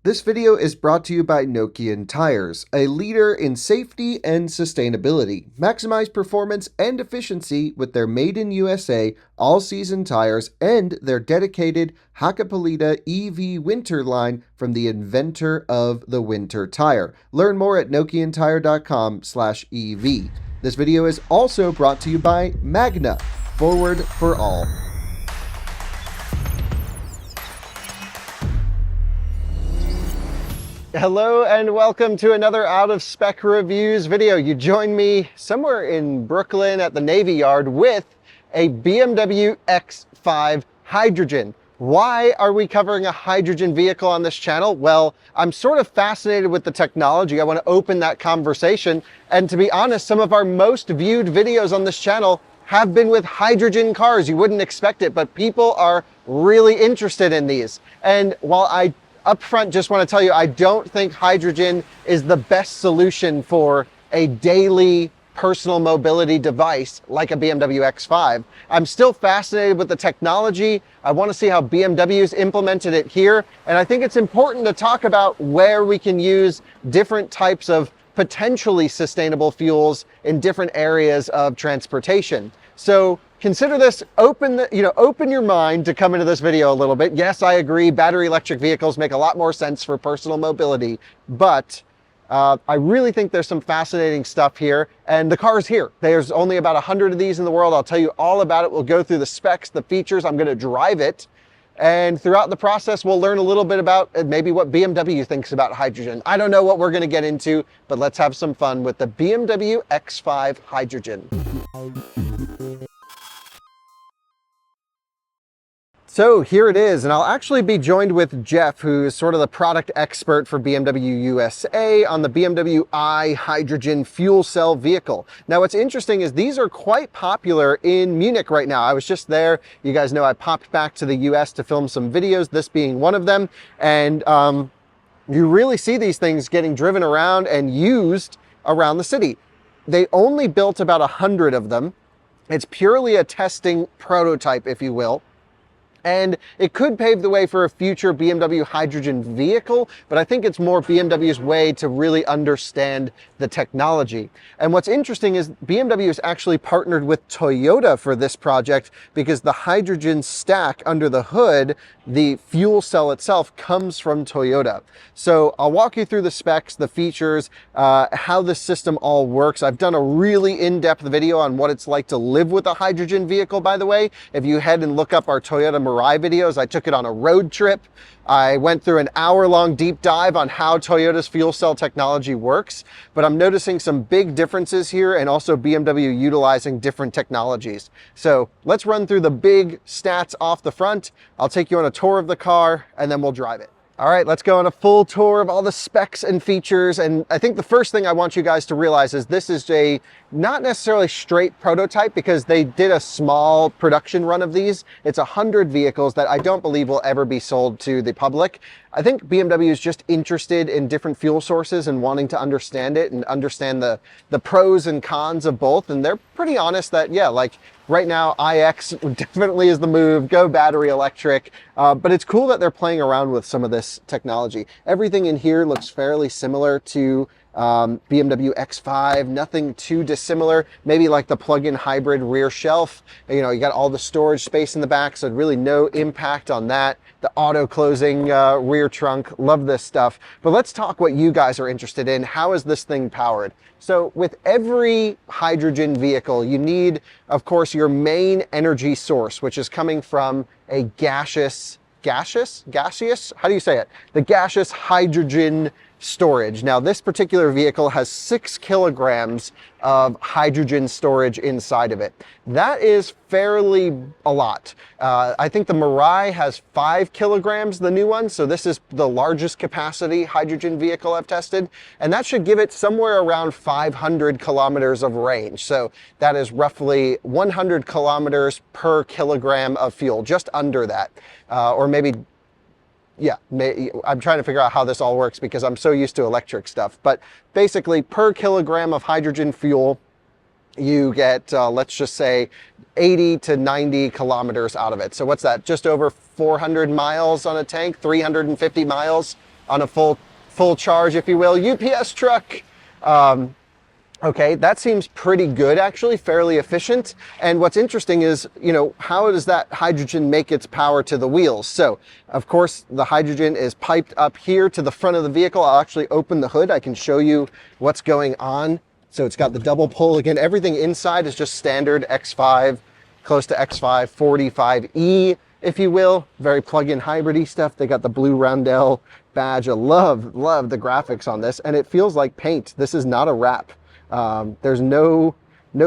This video is brought to you by Nokian Tires, a leader in safety and sustainability. Maximize performance and efficiency with their made in USA all-season tires and their dedicated Hakkapeliitta EV winter line from the inventor of the winter tire. Learn more at nokiantire.com/EV. This video is also brought to you by Magna, forward for all. Hello and welcome to another Out of Spec Reviews video. You join me somewhere in Brooklyn at the Navy Yard with a BMW iX5 hydrogen. Why are we covering a hydrogen vehicle on this channel? Well, I'm sort of fascinated with the technology. I want to open that conversation. And to be honest, some of our most viewed videos on this channel have been with hydrogen cars. You wouldn't expect it, but people are really interested in these. And while I up front just want to tell you, I don't think hydrogen is the best solution for a daily personal mobility device like a BMW X5. I'm still fascinated with the technology. I want to see how BMW's implemented it here. And I think it's important to talk about where we can use different types of potentially sustainable fuels in different areas of transportation. So consider this, open your mind to come into this video a little bit. Yes, I agree, battery electric vehicles make a lot more sense for personal mobility, but I really think there's some fascinating stuff here, and the car is here. There's only about 100 of these in the world. I'll tell you all about it. We'll go through the specs, the features. I'm going to drive it, and throughout the process, we'll learn a little bit about maybe what BMW thinks about hydrogen. I don't know what we're going to get into, but let's have some fun with the BMW X5 hydrogen. So here it is, and I'll actually be joined with Jeff, who's sort of the product expert for BMW USA on the BMW i hydrogen fuel cell vehicle. Now what's interesting is these are quite popular in Munich right now. I was just there. You guys know I popped back to the US to film some videos, this being one of them. And you really see these things getting driven around and used around the city. They only built about 100 of them. It's purely a testing prototype, if you will. And it could pave the way for a future BMW hydrogen vehicle, but I think it's more BMW's way to really understand the technology. And what's interesting is BMW has actually partnered with Toyota for this project because the hydrogen stack under the hood, the fuel cell itself, comes from Toyota. So I'll walk you through the specs, the features, how the system all works. I've done a really in-depth video on what it's like to live with a hydrogen vehicle, by the way. If you head and look up our Toyota Mirai videos, I took it on a road trip. I went through an hour-long deep dive on how Toyota's fuel cell technology works, but I'm noticing some big differences here and also BMW utilizing different technologies. So let's run through the big stats off the front. I'll take you on a tour of the car and then we'll drive it. All right, let's go on a full tour of all the specs and features. And I think the first thing I want you guys to realize is this is a not necessarily straight prototype because they did a small production run of these. It's 100 vehicles that I don't believe will ever be sold to the public. I think BMW is just interested in different fuel sources and wanting to understand it and understand the pros and cons of both. And they're pretty honest that, yeah, like right now, iX definitely is the move, go battery electric. But it's cool that they're playing around with some of this technology. Everything in here looks fairly similar to BMW X5, nothing too dissimilar, maybe like the plug-in hybrid rear shelf. You know, you got all the storage space in the back, so really no impact on that. The auto closing rear trunk, love this stuff. But let's talk what you guys are interested in. How is this thing powered? So with every hydrogen vehicle, you need, of course, your main energy source, which is coming from a gaseous, how do you say it? The gaseous hydrogen storage. Now, this particular vehicle has 6 kilograms of hydrogen storage inside of it. That is fairly a lot. I think the Mirai has 5 kilograms, the new one. So this is the largest capacity hydrogen vehicle I've tested. And that should give it somewhere around 500 kilometers of range. So that is roughly 100 kilometers per kilogram of fuel, just under that. Or maybe, yeah, I'm trying to figure out how this all works because I'm so used to electric stuff. But basically, per kilogram of hydrogen fuel, you get, let's just say, 80 to 90 kilometers out of it. So what's that? Just over 400 miles on a tank, 350 miles on a full charge, if you will. UPS truck. Okay, that seems pretty good actually, fairly efficient. And what's interesting is, you know, how does that hydrogen make its power to the wheels? So, of course, the hydrogen is piped up here to the front of the vehicle. I'll actually open the hood. I can show you what's going on. So it's got the double pull. Again, everything inside is just standard X5, close to X5 45E, if you will. Very plug-in hybrid-y stuff. They got the blue roundel badge. I love the graphics on this. And it feels like paint. This is not a wrap. There's no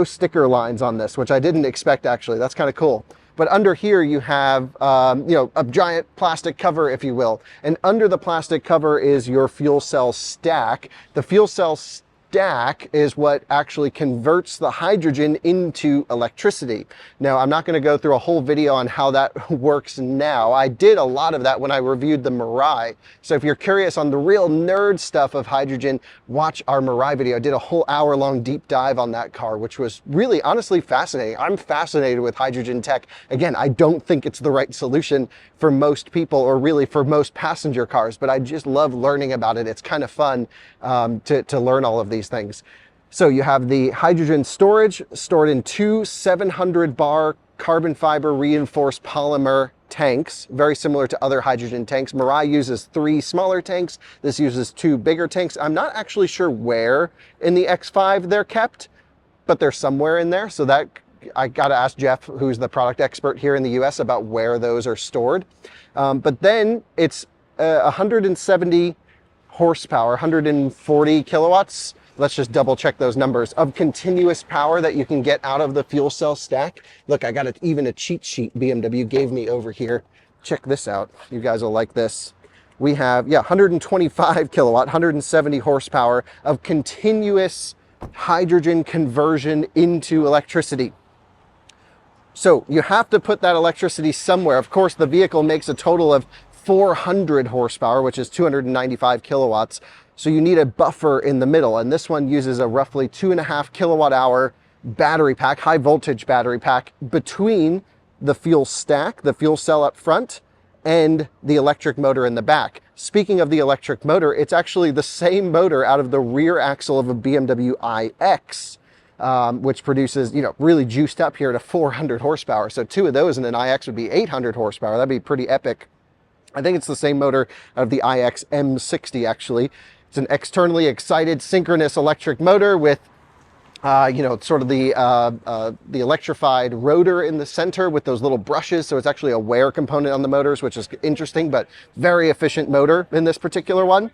sticker lines on this, which I didn't expect actually. That's kind of cool. But under here you have, you know, a giant plastic cover, if you will. And under the plastic cover is your fuel cell stack. The fuel cell stack is what actually converts the hydrogen into electricity. Now, I'm not going to go through a whole video on how that works now. I did a lot of that when I reviewed the Mirai. So if you're curious on the real nerd stuff of hydrogen, watch our Mirai video. I did a whole hour-long deep dive on that car, which was really honestly fascinating. I'm fascinated with hydrogen tech. Again, I don't think it's the right solution for most people, or really for most passenger cars, but I just love learning about it. It's kind of fun to learn all of these things. So you have the hydrogen storage stored in two 700 bar carbon fiber reinforced polymer tanks, very similar to other hydrogen tanks. Mirai uses 3 smaller tanks. This uses 2 bigger tanks. I'm not actually sure where in the X5 they're kept, but they're somewhere in there. So that I got to ask Jeff, who's the product expert here in the US, about where those are stored. But then it's 170 horsepower, 140 kilowatts. Let's just double check those numbers of continuous power that you can get out of the fuel cell stack. Look, I got even a cheat sheet BMW gave me over here. Check this out. You guys will like this. We have, 125 kilowatt, 170 horsepower of continuous hydrogen conversion into electricity. So you have to put that electricity somewhere. Of course, the vehicle makes a total of 400 horsepower, which is 295 kilowatts. So you need a buffer in the middle. And this one uses a roughly 2.5 kilowatt hour battery pack, high voltage battery pack, between the fuel stack, the fuel cell up front, and the electric motor in the back. Speaking of the electric motor, it's actually the same motor out of the rear axle of a BMW iX, which produces, you know, really juiced up here to 400 horsepower. So 2 of those in an iX would be 800 horsepower. That'd be pretty epic. I think it's the same motor out of the iX M60 actually. It's an externally excited synchronous electric motor with, you know, sort of the electrified rotor in the center with those little brushes. So it's actually a wear component on the motors, which is interesting, but very efficient motor in this particular one.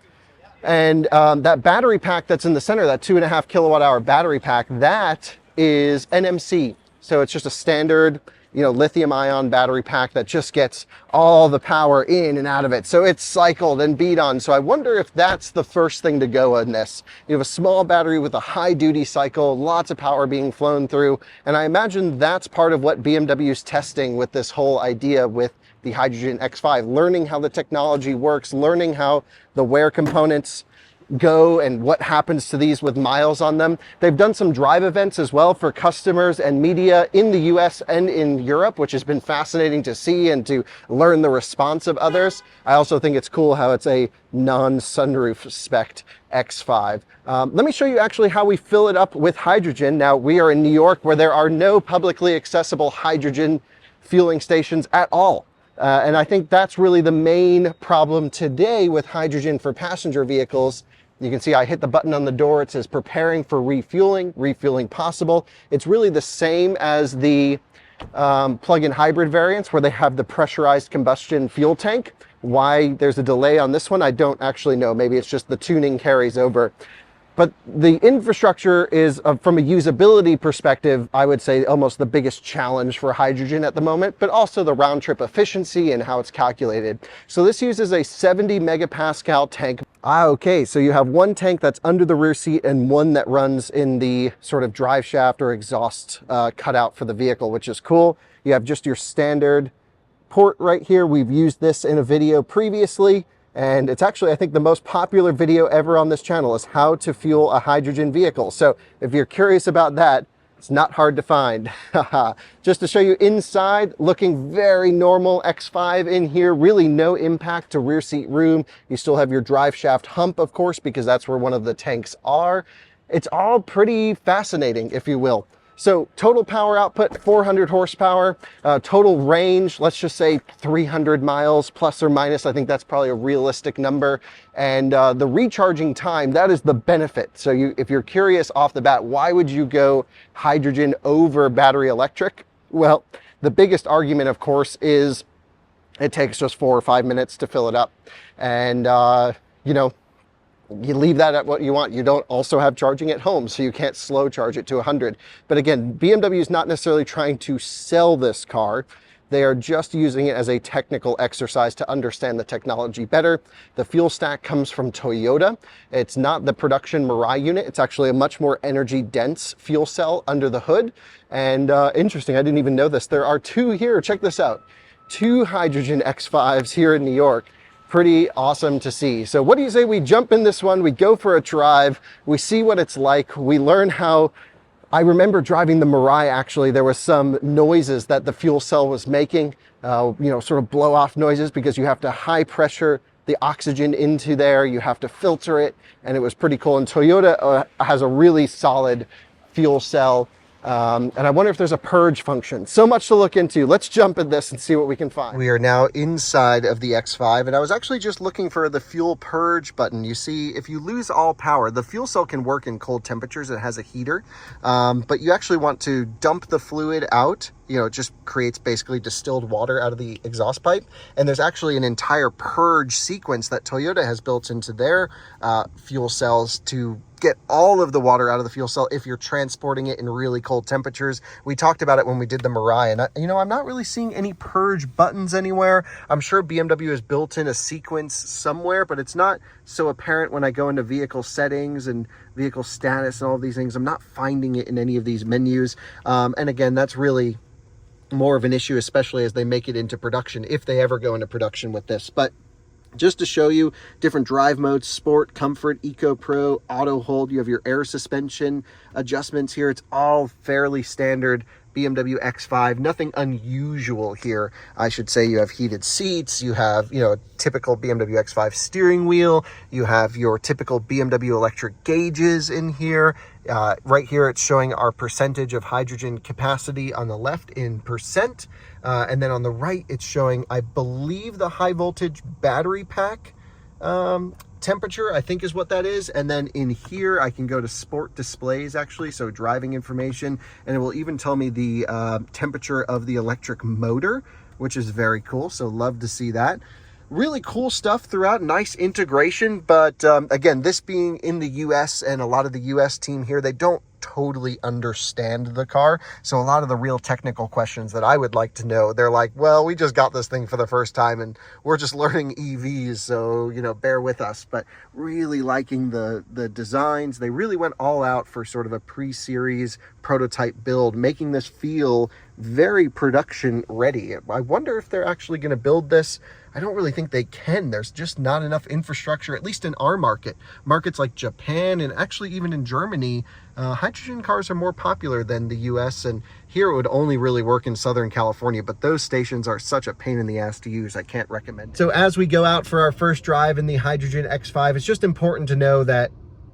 And that battery pack that's in the center, that 2.5 kilowatt hour battery pack, that is NMC. So it's just a standard, you know, lithium ion battery pack that just gets all the power in and out of it. So it's cycled and beat on. So I wonder if that's the first thing to go in this. You have a small battery with a high duty cycle, lots of power being flown through. And I imagine that's part of what BMW's testing with this whole idea with the hydrogen X5, learning how the technology works, learning how the wear components go and what happens to these with miles on them. They've done some drive events as well for customers and media in the US and in Europe, which has been fascinating to see and to learn the response of others. I also think it's cool how it's a non-sunroof spec'd X5. Let me show you actually how we fill it up with hydrogen. Now, we are in New York where there are no publicly accessible hydrogen fueling stations at all. And I think that's really the main problem today with hydrogen for passenger vehicles. You can see I hit the button on the door. It says preparing for refueling, refueling possible. It's really the same as the plug-in hybrid variants where they have the pressurized combustion fuel tank. Why there's a delay on this one, I don't actually know. Maybe it's just the tuning carries over. But the infrastructure is, from a usability perspective, I would say almost the biggest challenge for hydrogen at the moment, but also the round trip efficiency and how it's calculated. So this uses a 70 megapascal tank. Okay, so you have one tank that's under the rear seat and one that runs in the sort of drive shaft or exhaust cutout for the vehicle, which is cool. You have just your standard port right here. We've used this in a video previously. And it's actually, I think, the most popular video ever on this channel is how to fuel a hydrogen vehicle. So if you're curious about that, It's not hard to find. Just to show you inside, looking very normal X5 in here, really no impact to rear seat room. You still have your drive shaft hump, of course, because that's where one of the tanks are. It's all pretty fascinating, if you will. So total power output, 400 horsepower, total range, let's just say 300 miles plus or minus. I think that's probably a realistic number. And the recharging time, that is the benefit. So if you're curious off the bat, why would you go hydrogen over battery electric? Well, the biggest argument, of course, is it takes just 4 or 5 minutes to fill it up. And, you know, you leave that at what you want. You don't also have charging at home, so you can't slow charge it to 100. But again, BMW is not necessarily trying to sell this car. They are just using it as a technical exercise to understand the technology better. The fuel stack comes from Toyota. It's not the production Mirai unit. It's actually a much more energy dense fuel cell under the hood. And interesting, I didn't even know this. There are 2 here, check this out. 2 hydrogen X5s here in New York. Pretty awesome to see. So what do you say we jump in this one, we go for a drive, we see what it's like, we learn how. I remember driving the Mirai, actually, there was some noises that the fuel cell was making, you know, sort of blow off noises, because you have to high pressure the oxygen into there, you have to filter it, and it was pretty cool. And Toyota has a really solid fuel cell. And I wonder if there's a purge function. So much to look into. Let's jump in this and see what we can find. We are now inside of the X5, and I was actually just looking for the fuel purge button. You see, if you lose all power, the fuel cell can work in cold temperatures. It has a heater, but you actually want to dump the fluid out. You know, it just creates basically distilled water out of the exhaust pipe. And there's actually an entire purge sequence that Toyota has built into their fuel cells to get all of the water out of the fuel cell if you're transporting it in really cold temperatures. We talked about it when we did the Mirai, and you know, I'm not really seeing any purge buttons anywhere. I'm sure BMW has built in a sequence somewhere, but it's not so apparent when I go into vehicle settings and vehicle status and all these things. I'm not finding it in any of these menus. And again, that's really more of an issue, especially as they make it into production, if they ever go into production with this. But just to show you different drive modes: Sport, Comfort, Eco Pro, Auto Hold. You have your air suspension adjustments here. It's all fairly standard BMW X5, nothing unusual here. I should say you have heated seats, you have, you know, a typical BMW X5 steering wheel, you have your typical BMW electric gauges in here. Right here it's showing our percentage of hydrogen capacity on the left in percent, and then on the right it's showing, I believe, the high voltage battery pack temperature, I think is what that is. And then in here I can go to sport displays, actually, so driving information, and it will even tell me the temperature of the electric motor, which is very cool. So love to see that. Really cool stuff throughout, nice integration. But again, this being in the US, and a lot of the US team here, they don't totally understand the car. So a lot of the real technical questions that I would like to know, they're like, well, we just got this thing for the first time and we're just learning EVs, so, you know, bear with us. But really liking the designs. They really went all out for sort of a pre-series prototype build, making this feel very production ready. I wonder if they're actually going to build this. I don't really think they can. There's just not enough infrastructure, at least in our market. Markets like Japan and actually even in Germany, hydrogen cars are more popular than the US, and here it would only really work in Southern California, but those stations are such a pain in the ass to use. I can't recommend it. So as we go out for our first drive in the hydrogen X5, it's just important to know that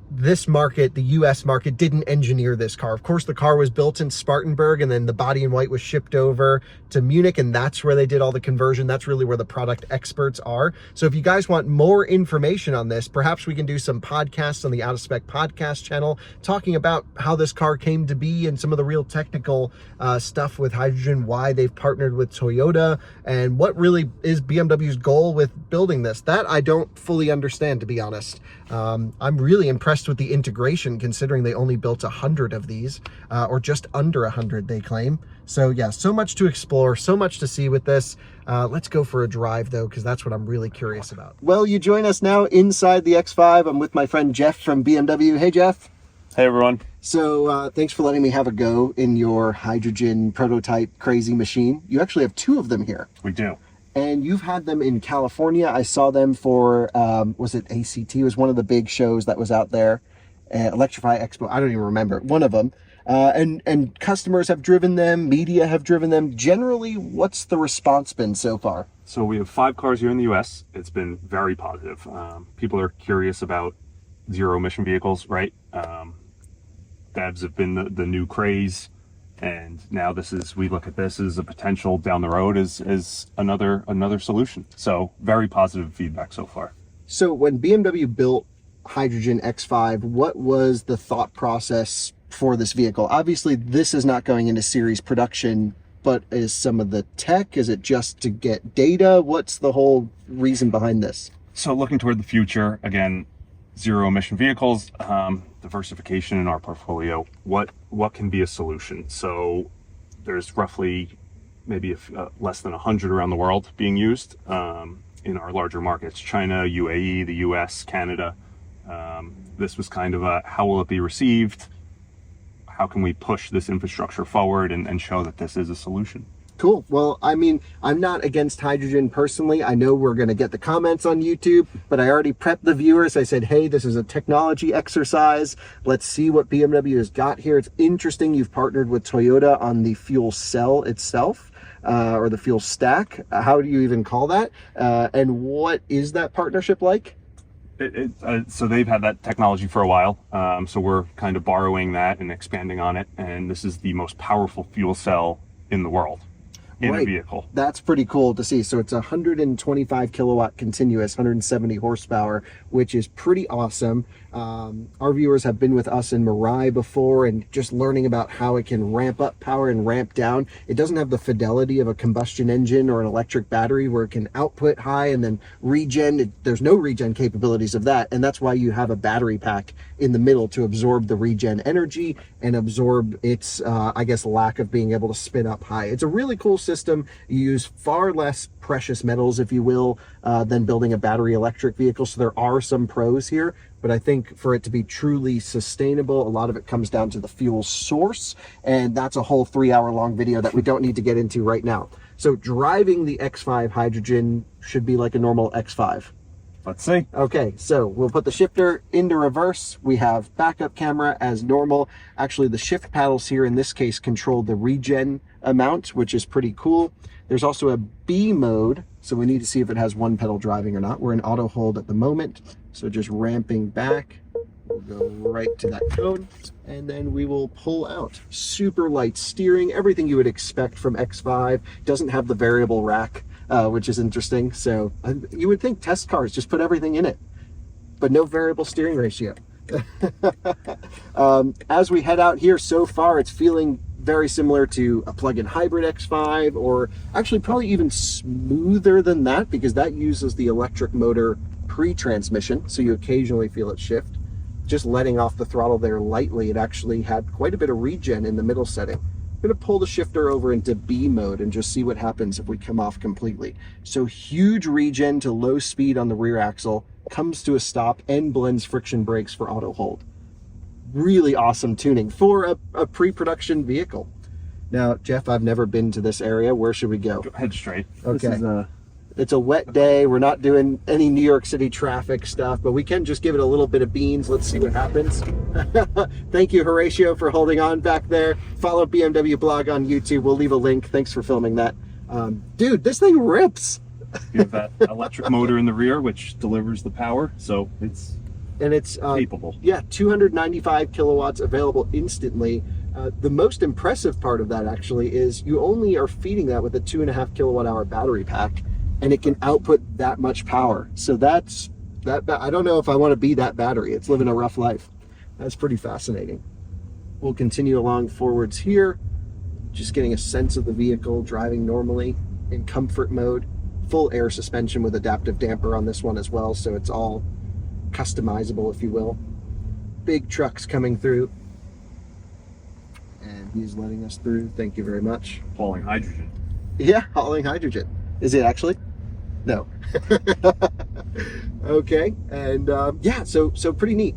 this market, the US market, didn't engineer this car. Of course, the car was built in Spartanburg, and then the body in white was shipped over to Munich, and that's where they did all the conversion. That's really where the product experts are. So if you guys want more information on this, perhaps we can do some podcasts on the Out of Spec podcast channel talking about how this car came to be and some of the real technical stuff with hydrogen, why they've partnered with Toyota, and what really is BMW's goal with building this. That I don't fully understand, to be honest. I'm really impressed with the integration, considering they only built 100 of these, or just under 100 they claim. So yeah, so much to explore, so much to see with this. Let's go for a drive though, because that's what I'm really curious about. Well, you join us now inside the X5. I'm with my friend Jeff from BMW. Hey Jeff. Hey everyone. So thanks for letting me have a go in your hydrogen prototype crazy machine. You actually have 2 of them here. We do. And you've had them in California. I saw them for, was it ACT? It was one of the big shows that was out there. Electrify Expo. I don't even remember. One of them. And customers have driven them, media have driven them. Generally, what's the response been so far? So we have 5 cars here in the US. It's been very positive. People are curious about zero emission vehicles, right? BEVs have been the new craze. And now we look at this as a potential down the road as another solution. So very positive feedback so far. So when BMW built Hydrogen X5, what was the thought process for this vehicle? Obviously, this is not going into series production, but is some of the tech, is it just to get data? What's the whole reason behind this? So looking toward the future, again, zero emission vehicles, diversification in our portfolio, what can be a solution? So there's roughly maybe less than 100 around the world being used in our larger markets, China, UAE, the US, Canada. This was kind of a, how will it be received? How can we push this infrastructure forward and show that this is a solution? Cool. Well, I mean, I'm not against hydrogen personally. I know we're going to get the comments on YouTube, but I already prepped the viewers. I said, hey, this is a technology exercise. Let's see what BMW has got here. It's interesting you've partnered with Toyota on the fuel cell itself, or the fuel stack. How do you even call that? And what is that partnership like? So they've had that technology for a while. So we're kind of borrowing that and expanding on it. And this is the most powerful fuel cell in the world. In a vehicle. That's pretty cool to see. So it's 125 kilowatt continuous, 170 horsepower, which is pretty awesome. Our viewers have been with us in Mirai before and just learning about how it can ramp up power and ramp down. It doesn't have the fidelity of a combustion engine or an electric battery where it can output high and then regen. There's no regen capabilities of that. And that's why you have a battery pack in the middle to absorb the regen energy and absorb its, I guess, lack of being able to spin up high. It's a really cool system. You use far less precious metals, if you will, than building a battery electric vehicle. So there are some pros here, but I think for it to be truly sustainable, a lot of it comes down to the fuel source. And that's a whole 3-hour-long video that we don't need to get into right now. So driving the X5 hydrogen should be like a normal X5. Let's see. Okay, so we'll put the shifter into reverse. We have backup camera as normal. Actually, the shift paddles here in this case control the regen amount, which is pretty cool. There's also a B mode, so we need to see if it has one pedal driving or not. We're in auto hold at the moment, so just ramping back. We'll go right to that cone, and then we will pull out. Super light steering, everything you would expect from X5. Doesn't have the variable rack, which is interesting. So you would think test cars just put everything in it, but no variable steering ratio. As we head out here, so far it's feeling very similar to a plug-in hybrid X5, or actually probably even smoother than that, because that uses the electric motor pre-transmission, so you occasionally feel it shift. Just letting off the throttle there lightly, it actually had quite a bit of regen in the middle setting. I'm going to pull the shifter over into B mode and just see what happens if we come off completely. So huge regen to low speed on the rear axle, comes to a stop and blends friction brakes for auto hold. Really awesome tuning for a pre-production vehicle. Now, Jeff, I've never been to this area. Where should we go? Head straight. Okay. It's a wet day. We're not doing any New York City traffic stuff, but we can just give it a little bit of beans. Let's see what happens. Thank you, Horatio, for holding on back there. Follow BMW blog on YouTube. We'll leave a link. Thanks for filming that. Dude, this thing rips. You have that electric motor in the rear, which delivers the power, so it's capable. Yeah, 295 kilowatts available instantly. The most impressive part of that actually is you only are feeding that with a 2.5 kilowatt hour battery pack, and it can output that much power. So that's that. I don't know if I want to be that battery. It's living a rough life. That's pretty fascinating. We'll continue along forwards here, just getting a sense of the vehicle, driving normally in comfort mode. Full air suspension with adaptive damper on this one as well, so it's all customizable, if you will. Big trucks coming through, and he's letting us through. Thank you very much. Hauling hydrogen. Yeah, hauling hydrogen. Is it actually? No. Okay, and yeah, so pretty neat.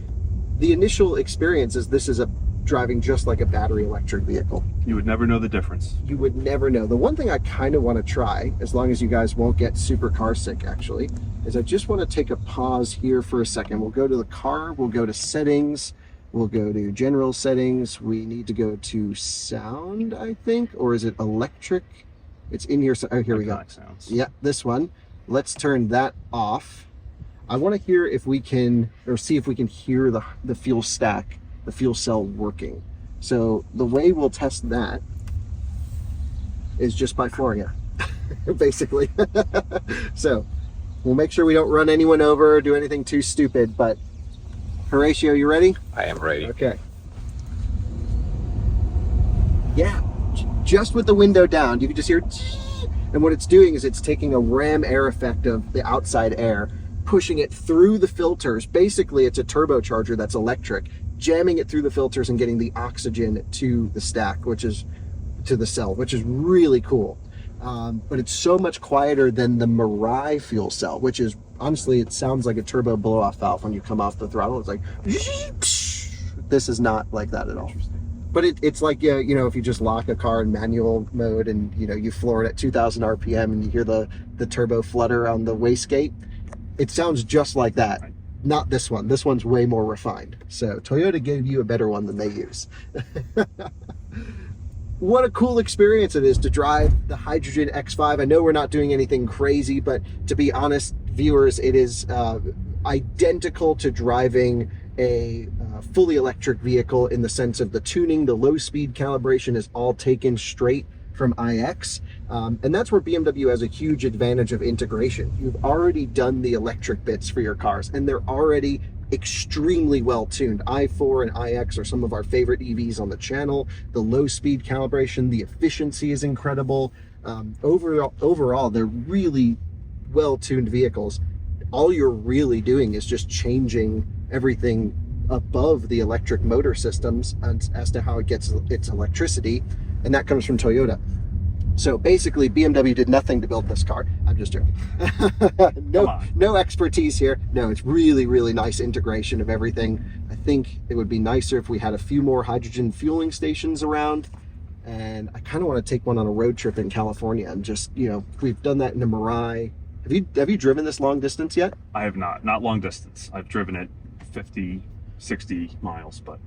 The initial experience is this is driving just like a battery electric vehicle. You would never know the difference. You would never know. The one thing I kind of want to try, as long as you guys won't get super car sick actually, is I just want to take a pause here for a second. We'll go to the car, we'll go to settings, We'll go to general settings. We need to go to sound, I think, or is it electric? It's in here. Oh, here we go. Sounds. Yeah, this one. Let's turn that off. I want to hear if we can, or see if we can hear the fuel stack, the fuel cell working. So the way we'll test that is just by flooring it, basically. So we'll make sure we don't run anyone over or do anything too stupid, but Horatio, you ready? I am ready. Okay. Yeah, just with the window down, you can just hear, and what it's doing is it's taking a ram air effect of the outside air, pushing it through the filters. Basically, it's a turbocharger that's electric, jamming it through the filters and getting the oxygen to the stack, which is to the cell, which is really cool. But it's so much quieter than the Mirai fuel cell, which is, honestly, it sounds like a turbo blow-off valve when you come off the throttle. It's like, this is not like that at all. But it's like, you know, if you just lock a car in manual mode and, you know, you floor it at 2,000 RPM and you hear the turbo flutter on the wastegate, it sounds just like that. Not this one. This one's way more refined. So Toyota gave you a better one than they use. What a cool experience it is to drive the Hydrogen X5. I know we're not doing anything crazy, but to be honest, viewers, it is identical to driving a fully electric vehicle in the sense of the tuning, the low speed calibration is all taken straight from iX. And that's where BMW has a huge advantage of integration. You've already done the electric bits for your cars, and they're already extremely well tuned. i4 and iX are some of our favorite EVs on the channel. The low speed calibration, the efficiency is incredible. Overall, they're really well tuned vehicles. All you're really doing is just changing everything above the electric motor systems as to how it gets its electricity, and that comes from Toyota. So basically, BMW did nothing to build this car. I'm just joking. No expertise here. No, it's really, really nice integration of everything. I think it would be nicer if we had a few more hydrogen fueling stations around. And I kind of want to take one on a road trip in California and just, you know, we've done that in a Mirai. Have you driven this long distance yet? I have not long distance. I've driven it 50, 60 miles, but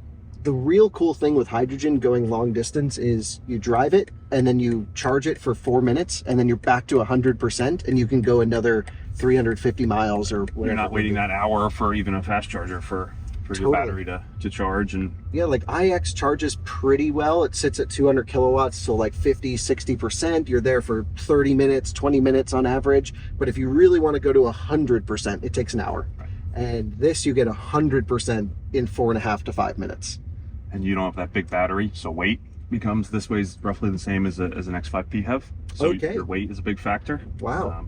the real cool thing with hydrogen going long distance is you drive it and then you charge it for 4 minutes and then you're back to 100% and you can go another 350 miles or whatever. You're not waiting that hour for even a fast charger for your battery to charge. And yeah, like iX charges pretty well. It sits at 200 kilowatts, so like 50, 60%. You're there for 30 minutes, 20 minutes on average. But if you really want to go to 100%, it takes an hour. Right. And this you get 100% in 4.5 to 5 minutes. And you don't have that big battery, so weight becomes, this weighs roughly the same as an X5 PHEV. So your weight is a big factor. Wow.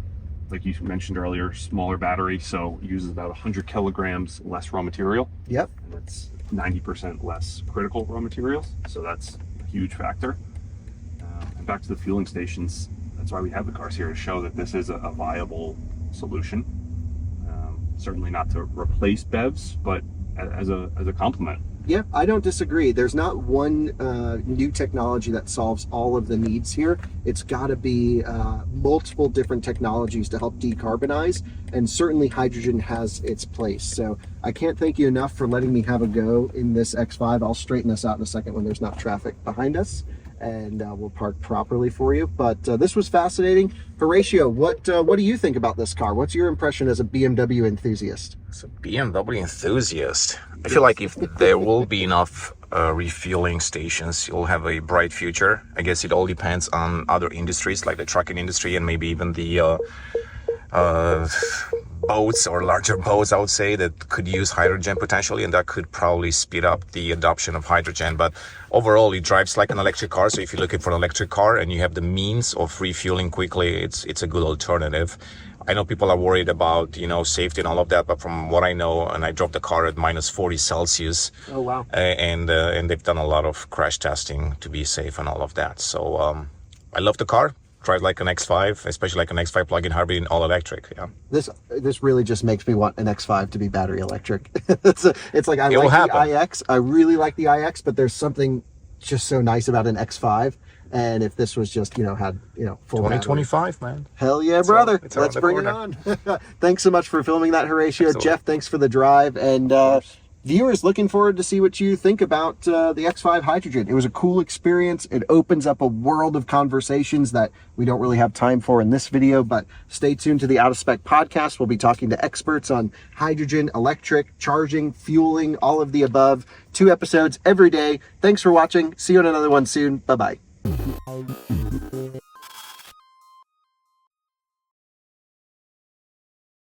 Like you mentioned earlier, smaller battery, so it uses about 100 kilograms less raw material. Yep. And that's 90% less critical raw materials, so that's a huge factor. And back to the fueling stations, that's why we have the cars here, to show that this is a viable solution. Certainly not to replace BEVs, but as a complement. Yeah, I don't disagree. There's not one new technology that solves all of the needs here. It's got to be multiple different technologies to help decarbonize, and certainly hydrogen has its place. So I can't thank you enough for letting me have a go in this X5. I'll straighten this out in a second when there's not traffic behind us, and we'll park properly for you. But this was fascinating. Horatio, what do you think about this car? What's your impression as a BMW enthusiast? As a BMW enthusiast, I feel like if there will be enough refueling stations, you'll have a bright future. I guess it all depends on other industries like the trucking industry and maybe even the boats or larger boats, I would say, that could use hydrogen potentially, and that could probably speed up the adoption of hydrogen. But overall, it drives like an electric car. So if you're looking for an electric car and you have the means of refueling quickly, it's a good alternative. I know people are worried about, you know, safety and all of that, but from what I know, and I drove the car at minus 40 Celsius. Oh, wow. And they've done a lot of crash testing to be safe and all of that. So I love the car. Drive like an X5, especially like an X5 plug-in hybrid in all electric. Yeah. This really just makes me want an X5 to be battery electric. it's like I like the iX. I really like the iX, but there's something just so nice about an X5. And if this was just, had, full 2025, man. Hell yeah, brother. Let's bring it on. Thanks so much for filming that, Horatio. Absolutely. Jeff, thanks for the drive. And viewers, looking forward to see what you think about the X5 hydrogen. It was a cool experience. It opens up a world of conversations that we don't really have time for in this video, but stay tuned to the Out of Spec podcast. We'll be talking to experts on hydrogen, electric, charging, fueling, all of the above. 2 episodes every day. Thanks for watching. See you on another one soon. Bye-bye.